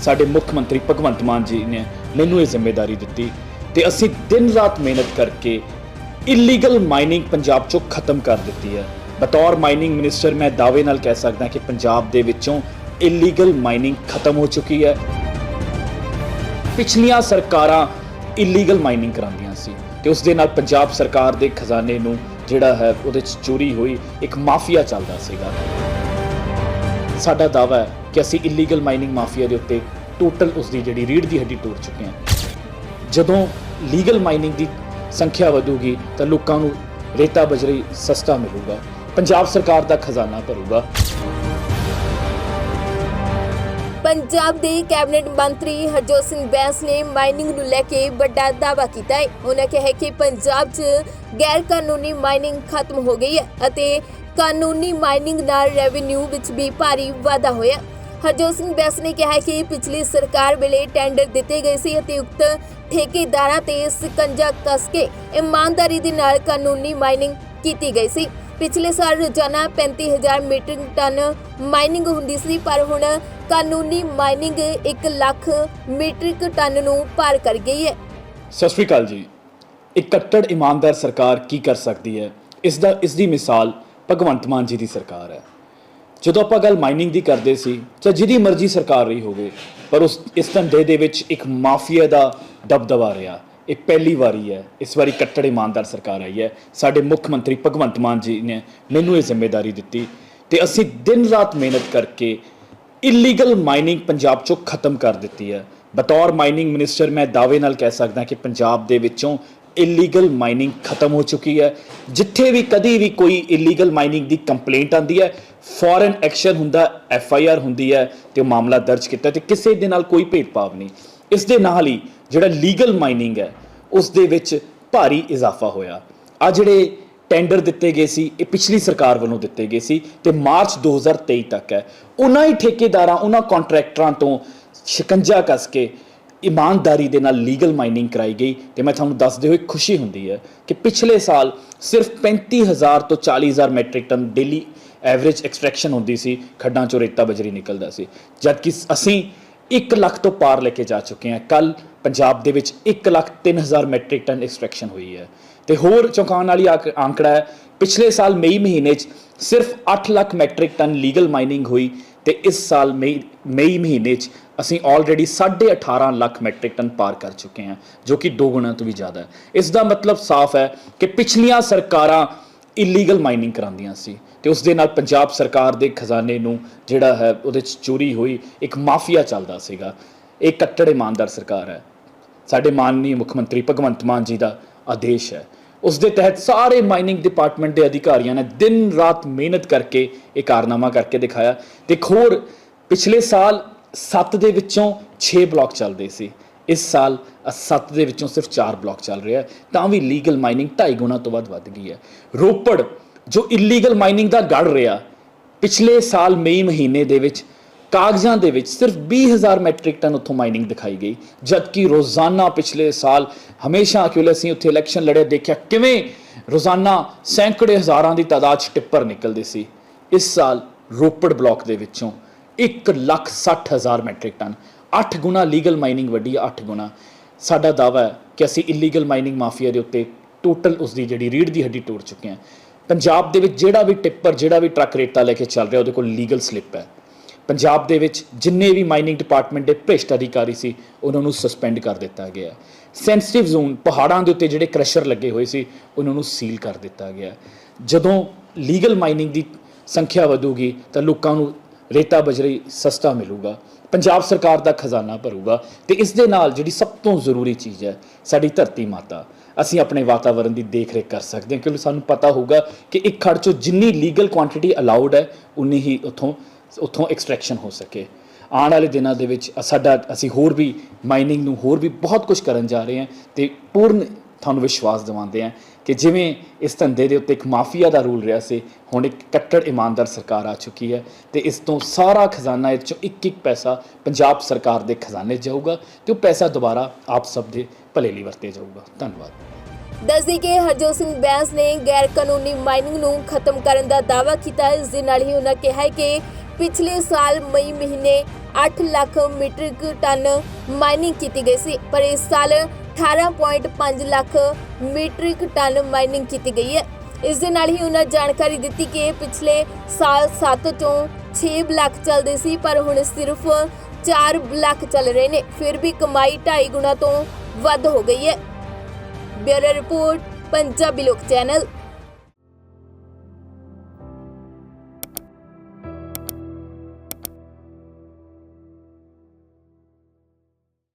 ਸਾਡੇ ਮੁੱਖ ਮੰਤਰੀ ਭਗਵੰਤ ਮਾਨ ਜੀ ਨੇ ਮੈਨੂੰ ਇਹ ਜ਼ਿੰਮੇਵਾਰੀ ਦਿੱਤੀ ਤੇ ਅਸੀਂ ਦਿਨ ਰਾਤ ਮਿਹਨਤ ਕਰਕੇ ਇਲੀਗਲ ਮਾਈਨਿੰਗ ਪੰਜਾਬ ਚੋਂ ਖਤਮ ਕਰ ਦਿੱਤੀ ਹੈ। ਬਤੌਰ ਮਾਈਨਿੰਗ ਮਿਨਿਸਟਰ ਮੈਂ ਦਾਅਵੇ ਨਾਲ ਕਹਿ ਸਕਦਾ ਕਿ ਪੰਜਾਬ ਦੇ ਵਿੱਚੋਂ ਇਲੀਗਲ ਮਾਈਨਿੰਗ ਖਤਮ ਹੋ ਚੁੱਕੀ ਹੈ। ਪਿਛਲੀਆਂ ਸਰਕਾਰਾਂ ਇਲੀਗਲ ਮਾਈਨਿੰਗ ਕਰਾਉਂਦੀਆਂ ਸੀ ਤੇ ਉਸ ਦੇ ਨਾਲ ਪੰਜਾਬ ਸਰਕਾਰ ਦੇ ਖਜ਼ਾਨੇ ਨੂੰ ਜਿਹੜਾ ਹੈ ਉਹਦੇ 'ਚ ਚੋਰੀ ਹੋਈ ਇੱਕ ਮਾਫੀਆ ਚੱਲਦਾ ਸੀਗਾ। ਸਾਡਾ ਦਾਅਵਾ ਹੈ ਕਿ ਅਸੀਂ ਇਲੀਗਲ ਮਾਈਨਿੰਗ ਮਾਫੀਆ ਦੇ ਉੱਤੇ ਟੋਟਲ ਉਸ ਦੀ ਜਿਹੜੀ ਰੀੜ ਦੀ ਹੱਡੀ ਤੋੜ ਚੁੱਕੇ ਹਾਂ। ਜਦੋਂ ਲੀਗਲ ਮਾਈਨਿੰਗ ਦੀ ਸੰਖਿਆ ਵਧੂਗੀ ਤਾਂ ਲੋਕਾਂ ਨੂੰ ਰੇਤਾ ਬਜਰੀ ਸਸਤਾ ਮਿਲੂਗਾ, ਪੰਜਾਬ ਸਰਕਾਰ ਦਾ ਖਜ਼ਾਨਾ ਭਰੂਗਾ। ਪੰਜਾਬ ਦੇ ਕੈਬਨਿਟ ਮੰਤਰੀ ਹਰਜੋਤ ਸਿੰਘ ਬੈਂਸ ਨੇ ਮਾਈਨਿੰਗ ਨੂੰ ਲੈ ਕੇ ਵੱਡਾ ਦਾਅਵਾ ਕੀਤਾ ਹੈ। ਉਹਨਾਂ ਕਿਹਾ ਕਿ ਪੰਜਾਬ 'ਚ ਗੈਰ ਕਾਨੂੰਨੀ ਮਾਈਨਿੰਗ ਖਤਮ ਹੋ ਗਈ ਹੈ ਅਤੇ ਕਾਨੂੰਨੀ ਮਾਈਨਿੰਗ ਨਾਲ ਰੈਵਨਿਊ ਵਿੱਚ ਵੀ ਭਾਰੀ ਵਾਧਾ ਹੋਇਆ। ਹਰਜੋਤ ਸਿੰਘ ਬੈਂਸ ਨੇ ਕਿਹਾ ਕਿ ਪਿਛਲੀ ਸਰਕਾਰ ਵੇਲੇ ਟੈਂਡਰ ਦਿੱਤੇ ਗਏ ਸੀ ਅਤੇ ਉਕਤ ਠੇਕੇਦਾਰਾਂ ਤੇ ਸਿਕੰਜਾ ਕੱਸ ਕੇ ਇਮਾਨਦਾਰੀ ਦੇ ਨਾਲ ਕਾਨੂੰਨੀ ਮਾਈਨਿੰਗ ਕੀਤੀ ਗਈ ਸੀ। ਪਿਛਲੇ ਸਾਲ ਰੋਜ਼ਾਨਾ 35,000 ਮੀਟ੍ਰਿਕ ਟਨ ਮਾਈਨਿੰਗ ਹੁੰਦੀ ਸੀ, ਪਰ ਹੁਣ ਕਾਨੂੰਨੀ ਮਾਈਨਿੰਗ 1 ਲੱਖ ਮੀਟ੍ਰਿਕ ਟਨ ਨੂੰ ਪਾਰ ਕਰ ਗਈ ਹੈ। ਸਤਿ ਸ਼੍ਰੀ ਅਕਾਲ ਜੀ। ਇੱਕ ਕੱਟੜ ਇਮਾਨਦਾਰ ਸਰਕਾਰ ਕੀ ਕਰ ਸਕਦੀ ਹੈ, ਇਸ ਦੀ ਮਿਸਾਲ ਭਗਵੰਤ ਮਾਨ ਜੀ ਦੀ ਸਰਕਾਰ ਹੈ। ਜਦੋਂ ਆਪਾਂ ਗੱਲ ਮਾਈਨਿੰਗ ਦੀ ਕਰਦੇ ਸੀ ਤਾਂ ਜਿਹਦੀ ਮਰਜ਼ੀ ਸਰਕਾਰ ਰਹੀ ਹੋਵੇ, ਪਰ ਇਸ ਧੰਦੇ ਦੇ ਵਿੱਚ ਇੱਕ ਮਾਫੀਆ ਦਾ ਦਬਦਬਾ ਰਿਹਾ। ਇਹ ਪਹਿਲੀ ਵਾਰੀ ਹੈ, ਇਸ ਵਾਰੀ ਕੱਟੜ ਇਮਾਨਦਾਰ ਸਰਕਾਰ ਆਈ ਹੈ। ਸਾਡੇ ਮੁੱਖ ਮੰਤਰੀ ਭਗਵੰਤ ਮਾਨ ਜੀ ਨੇ ਮੈਨੂੰ ਇਹ ਜ਼ਿੰਮੇਵਾਰੀ ਦਿੱਤੀ ਤੇ ਅਸੀਂ ਦਿਨ ਰਾਤ ਮਿਹਨਤ ਕਰਕੇ ਇਲੀਗਲ ਮਾਈਨਿੰਗ ਪੰਜਾਬ ਚੋਂ ਖਤਮ ਕਰ ਦਿੱਤੀ ਹੈ। ਬਤੌਰ ਮਾਈਨਿੰਗ ਮਿਨਿਸਟਰ ਮੈਂ ਦਾਅਵੇ ਨਾਲ ਕਹਿ ਸਕਦਾ ਕਿ ਪੰਜਾਬ ਦੇ ਵਿੱਚੋਂ ਇਲੀਗਲ ਮਾਈਨਿੰਗ ਖਤਮ ਹੋ ਚੁੱਕੀ ਹੈ। ਜਿੱਥੇ ਵੀ ਕਦੀ ਵੀ ਕੋਈ ਇਲੀਗਲ ਮਾਈਨਿੰਗ ਦੀ ਕੰਪਲੇਂਟ ਆਉਂਦੀ ਹੈ, ਫੌਰਨ ਐਕਸ਼ਨ ਹੁੰਦਾ, FIR ਹੁੰਦੀ ਹੈ ਤੇ ਉਹ ਮਾਮਲਾ ਦਰਜ ਕੀਤਾ ਤੇ ਕਿਸੇ ਦੇ ਨਾਲ ਕੋਈ ਭੇਦਭਾਵ ਨਹੀਂ। ਇਸ ਦੇ ਨਾਲ ਹੀ ਜਿਹੜਾ ਲੀਗਲ ਮਾਈਨਿੰਗ ਹੈ ਉਸ ਦੇ ਵਿੱਚ ਭਾਰੀ ਇਜ਼ਾਫਾ ਹੋਇਆ। ਆ ਜਿਹੜੇ ਟੈਂਡਰ ਦਿੱਤੇ ਗਏ ਸੀ ਇਹ ਪਿਛਲੀ ਸਰਕਾਰ ਵੱਲੋਂ ਦਿੱਤੇ ਗਏ ਸੀ ਤੇ ਮਾਰਚ 2023 ਤੱਕ ਹੈ। ਉਹਨਾਂ ਹੀ ਠੇਕੇਦਾਰਾਂ, ਉਹਨਾਂ ਕੰਟਰੈਕਟਰਾਂ ਤੋਂ ਸ਼ਿਕੰਜਾ ਕੱਸ ਕੇ ਇਮਾਨਦਾਰੀ ਦੇ ਨਾਲ ਲੀਗਲ ਮਾਈਨਿੰਗ ਕਰਾਈ ਗਈ ਤੇ ਮੈਂ ਤੁਹਾਨੂੰ ਦੱਸਦੇ ਹੋਏ ਖੁਸ਼ੀ ਹੁੰਦੀ ਹੈ ਕਿ ਪਿਛਲੇ ਸਾਲ ਸਿਰਫ 35,000 ਤੋਂ 40,000 matric ton daily average extraction ਹੁੰਦੀ ਸੀ, ਖੱਡਾਂ ਚੋਂ ਰੇਤਾ ਬਜਰੀ ਨਿਕਲਦਾ ਸੀ, ਜਦਕਿ ਅਸੀਂ 1 ਲੱਖ ਤੋਂ ਪਾਰ ਲੈ ਕੇ ਜਾ ਚੁੱਕੇ ਹਾਂ। ਕੱਲ ਪੰਜਾਬ ਦੇ ਵਿੱਚ 1,03,000 ਮੈਟ੍ਰਿਕ ਟਨ ਐਕਸਟ੍ਰੈਕਸ਼ਨ ਹੋਈ ਹੈ ਤੇ ਹੋਰ ਚੌਂਕਾਉਣ ਵਾਲੀ ਆંકੜਾ ਹੈ, ਪਿਛਲੇ ਸਾਲ ਮਈ ਮਹੀਨੇ 'ਚ ਸਿਰਫ 8 lakh matric ton legal mining ਹੋਈ ਤੇ ਇਸ ਸਾਲ ਮਈ ਮਹੀਨੇ 'ਚ ਅਸੀਂ ਆਲਰੇਡੀ 18.5 ਲੱਖ ਮੈਟ੍ਰਿਕ ਟਨ ਪਾਰ ਕਰ ਚੁੱਕੇ ਹਾਂ, ਜੋ ਕਿ 2 ਗੁਣਾ ਤੋਂ ਵੀ ਜ਼ਿਆਦਾ ਹੈ। ਇਸ ਦਾ ਮਤਲਬ ਸਾਫ਼ ਹੈ ਕਿ ਪਿਛਲੀਆਂ ਸਰਕਾਰਾਂ ਇਲੀਗਲ ਮਾਈਨਿੰਗ ਕਰਾਉਂਦੀਆਂ ਸੀ ਤੇ ਉਸ ਦੇ ਨਾਲ ਪੰਜਾਬ ਸਰਕਾਰ ਦੇ ਖਜ਼ਾਨੇ ਨੂੰ ਜਿਹੜਾ ਹੈ ਉਹਦੇ 'ਚ ਚੋਰੀ ਹੋਈ ਇੱਕ ਮਾਫੀਆ ਚੱਲਦਾ ਸੀਗਾ। ਇਹ ਕੱਟੜ ਇਮਾਨਦਾਰ ਸਰਕਾਰ ਹੈ। ਸਾਡੇ ਮਾਨਨੀय ਮੁੱਖ ਮੰਤਰੀ ਭਗਵੰਤ ਮਾਨ ਜੀ ਦਾ ਆਦੇਸ਼ ਹੈ। ਉਸ ਦੇ ਤਹਿਤ ਸਾਰੇ ਮਾਈਨਿੰਗ ਡਿਪਾਰਟਮੈਂਟ ਦੇ ਅਧਿਕਾਰੀਆਂ ਨੇ ਦਿਨ ਰਾਤ ਮਿਹਨਤ ਕਰਕੇ ਇਹ ਕਾਰਨਾਮਾ ਕਰਕੇ ਦਿਖਾਇਆ ਤੇ ਹੋਰ ਪਿਛਲੇ ਸਾਲ 7 ਦੇ ਵਿੱਚੋਂ 6 ਬਲਾਕ ਚੱਲਦੇ ਸੀ, ਇਸ ਸਾਲ 7 ਦੇ ਵਿੱਚੋਂ ਸਿਰਫ 4 ਬਲਾਕ ਚੱਲ ਰਿਹਾ, ਤਾਂ ਵੀ ਲੀਗਲ ਮਾਈਨਿੰਗ 2.5 ਗੁਣਾ ਤੋਂ ਵੱਧ ਗਈ ਹੈ। ਰੋਪੜ ਜੋ ਇਲੀਗਲ ਮਾਈਨਿੰਗ ਦਾ ਗੜ ਰਿਹਾ, ਪਿਛਲੇ ਸਾਲ ਮਈ ਮਹੀਨੇ ਦੇ ਵਿੱਚ ਕਾਗਜ਼ਾਂ ਦੇ ਵਿੱਚ ਸਿਰਫ 20,000 ਮੈਟ੍ਰਿਕ ਟਨ ਉੱਥੋਂ ਮਾਈਨਿੰਗ ਦਿਖਾਈ ਗਈ, ਜਦਕਿ ਰੋਜ਼ਾਨਾ ਪਿਛਲੇ ਸਾਲ ਹਮੇਸ਼ਾ ਕਿਉਂਕਿ ਅਸੀਂ ਉੱਥੇ ਇਲੈਕਸ਼ਨ ਲੜਿਆ, ਦੇਖਿਆ ਕਿਵੇਂ ਰੋਜ਼ਾਨਾ ਸੈਂਕੜੇ ਹਜ਼ਾਰਾਂ ਦੀ ਤਾਦਾਦ 'ਚ ਟਿੱਪਰ ਨਿਕਲਦੇ ਸੀ। ਇਸ ਸਾਲ ਰੋਪੜ ਬਲਾਕ ਦੇ ਵਿੱਚੋਂ 1,60,000 ਮੈਟ੍ਰਿਕ ਟਨ, 8 ਗੁਣਾ ਲੀਗਲ ਮਾਈਨਿੰਗ ਵੱਡੀ, 8 ਗੁਣਾ। ਸਾਡਾ ਦਾਅਵਾ ਹੈ ਕਿ ਅਸੀਂ ਇਲੀਗਲ ਮਾਈਨਿੰਗ ਮਾਫੀਆ ਦੇ ਉੱਤੇ ਟੋਟਲ ਉਸ ਦੀ ਜਿਹੜੀ ਰੀੜ ਦੀ ਹੱਡੀ ਤੋੜ ਚੁੱਕੇ ਹਾਂ। ਪੰਜਾਬ ਦੇ ਵਿੱਚ ਜਿਹੜਾ ਵੀ ਟਿੱਪਰ, ਜਿਹੜਾ ਵੀ ਟਰੱਕ ਰੇਤਾ ਲੈ ਕੇ ਚੱਲ ਰਿਹਾ, ਉਹਦੇ ਕੋਲ ਲੀਗਲ ਸਲਿੱਪ ਹੈ। ਪੰਜਾਬ ਦੇ ਵਿੱਚ ਜਿੰਨੇ ਵੀ ਮਾਈਨਿੰਗ ਡਿਪਾਰਟਮੈਂਟ ਦੇ ਭ੍ਰਿਸ਼ਟ ਅਧਿਕਾਰੀ ਸੀ ਉਹਨਾਂ ਨੂੰ ਸਸਪੈਂਡ ਕਰ ਦਿੱਤਾ ਗਿਆ। ਸੈਂਸਿਟਿਵ ਜ਼ੋਨ ਪਹਾੜਾਂ ਦੇ ਉੱਤੇ ਜਿਹੜੇ ਕ੍ਰਸ਼ਰ ਲੱਗੇ ਹੋਏ ਸੀ ਉਹਨਾਂ ਨੂੰ ਸੀਲ ਕਰ ਦਿੱਤਾ ਗਿਆ। ਜਦੋਂ ਲੀਗਲ ਮਾਈਨਿੰਗ ਦੀ ਸੰਖਿਆ ਵਧੂਗੀ ਤਾਂ ਲੋਕਾਂ ਨੂੰ ਰੇਤਾ ਬਜਰੀ ਸਸਤਾ ਮਿਲੂਗਾ, ਪੰਜਾਬ ਸਰਕਾਰ ਦਾ ਖਜ਼ਾਨਾ ਭਰੂਗਾ ਤੇ ਇਸ ਦੇ ਨਾਲ ਜਿਹੜੀ ਸਭ ਤੋਂ ਜ਼ਰੂਰੀ ਚੀਜ਼ ਹੈ ਸਾਡੀ ਧਰਤੀ ਮਾਤਾ, ਅਸੀਂ ਆਪਣੇ ਵਾਤਾਵਰਣ ਦੀ ਦੇਖ ਰੇਖ ਕਰ ਸਕਦੇ ਹਾਂ, ਕਿਉਂਕਿ ਸਾਨੂੰ ਪਤਾ ਹੋਊਗਾ ਕਿ ਇੱਕ ਖੜ 'ਚੋਂ ਜਿੰਨੀ ਲੀਗਲ ਕੁਆਂਟੀਟੀ ਅਲਾਉਡ ਹੈ ਉਨੀ ਹੀ ਉੱਥੋਂ ਐਕਸਟ੍ਰੈਕਸ਼ਨ ਹੋ ਸਕੇ। ਆਉਣ ਵਾਲੇ ਦਿਨਾਂ ਦੇ ਵਿੱਚ ਅਸੀਂ ਹੋਰ ਵੀ ਮਾਈਨਿੰਗ ਨੂੰ ਹੋਰ ਵੀ ਬਹੁਤ ਕੁਝ ਕਰਨ ਜਾ ਰਹੇ ਹਾਂ ਤੇ ਪੂਰਨ ਤੁਹਾਨੂੰ ਵਿਸ਼ਵਾਸ ਦਿਵਾਉਂਦੇ ਹਾਂ ਕਿ ਜਿਵੇਂ ਇਸ ਧੰਦੇ ਦੇ ਉੱਤੇ ਇੱਕ ਮਾਫੀਆ ਦਾ ਰੂਲ ਰਿਹਾ ਸੀ, ਹੁਣ ਇੱਕ ਕੱਟੜ ਇਮਾਨਦਾਰ ਸਰਕਾਰ ਆ ਚੁੱਕੀ ਹੈ ਤੇ ਇਸ ਤੋਂ ਸਾਰਾ ਖਜ਼ਾਨਾ, ਇਹ 'ਚੋਂ ਇੱਕ ਪੈਸਾ ਪੰਜਾਬ ਸਰਕਾਰ ਦੇ ਖਜ਼ਾਨੇ 'ਚ ਜਾਊਗਾ ਤੇ ਉਹ ਪੈਸਾ ਦੁਬਾਰਾ ਆਪ ਸਭ ਦੇ ਭਲੇ ਲਈ ਵਰਤਿਆ ਜਾਊਗਾ। ਧੰਨਵਾਦ। ਦੱਸਦੀ ਕਿ ਹਰਜੋਤ ਸਿੰਘ ਬੈਂਸ ਨੇ ਗੈਰ ਕਾਨੂੰਨੀ ਮਾਈਨਿੰਗ ਨੂੰ ਖਤਮ ਕਰਨ ਦਾ ਦਾਅਵਾ ਕੀਤਾ। ਇਸ ਦੇ ਨਾਲ ਹੀ ਉਹਨਾਂ ਕਿਹਾ ਕਿ ਪਿਛਲੇ ਸਾਲ ਮਈ ਮਹੀਨੇ 8 ਲੱਖ ਮੀਟ੍ਰਿਕ ਟਨ ਮਾਈਨਿੰਗ ਕੀਤੀ ਗਈ ਸੀ, ਪਰ ਇਸ ਸਾਲ 18.5 ਲੱਖ ਮੀਟ੍ਰਿਕ ਟਨ ਮਾਈਨਿੰਗ ਕੀਤੀ ਗਈ ਹੈ। ਇਸ ਦੇ ਨਾਲ ਹੀ ਉਹਨਾਂ ਜਾਣਕਾਰੀ ਦਿੱਤੀ ਕਿ ਪਿਛਲੇ ਸਾਲ 7 ਤੋਂ 6 ਲੱਖ ਚੱਲਦੇ ਸੀ, ਪਰ ਹੁਣ ਸਿਰਫ 4 ਲੱਖ ਚੱਲ ਰਹੇ ਨੇ। ਫਿਰ ਵੀ ਕਮਾਈ 2.5 ਗੁਣਾ ਤੋਂ ਵੱਧ ਹੋ ਗਈ ਹੈ। ਬਿਊਰੋ ਰਿਪੋਰਟ, ਪੰਜਾਬੀ ਲੋਕ ਚੈਨਲ।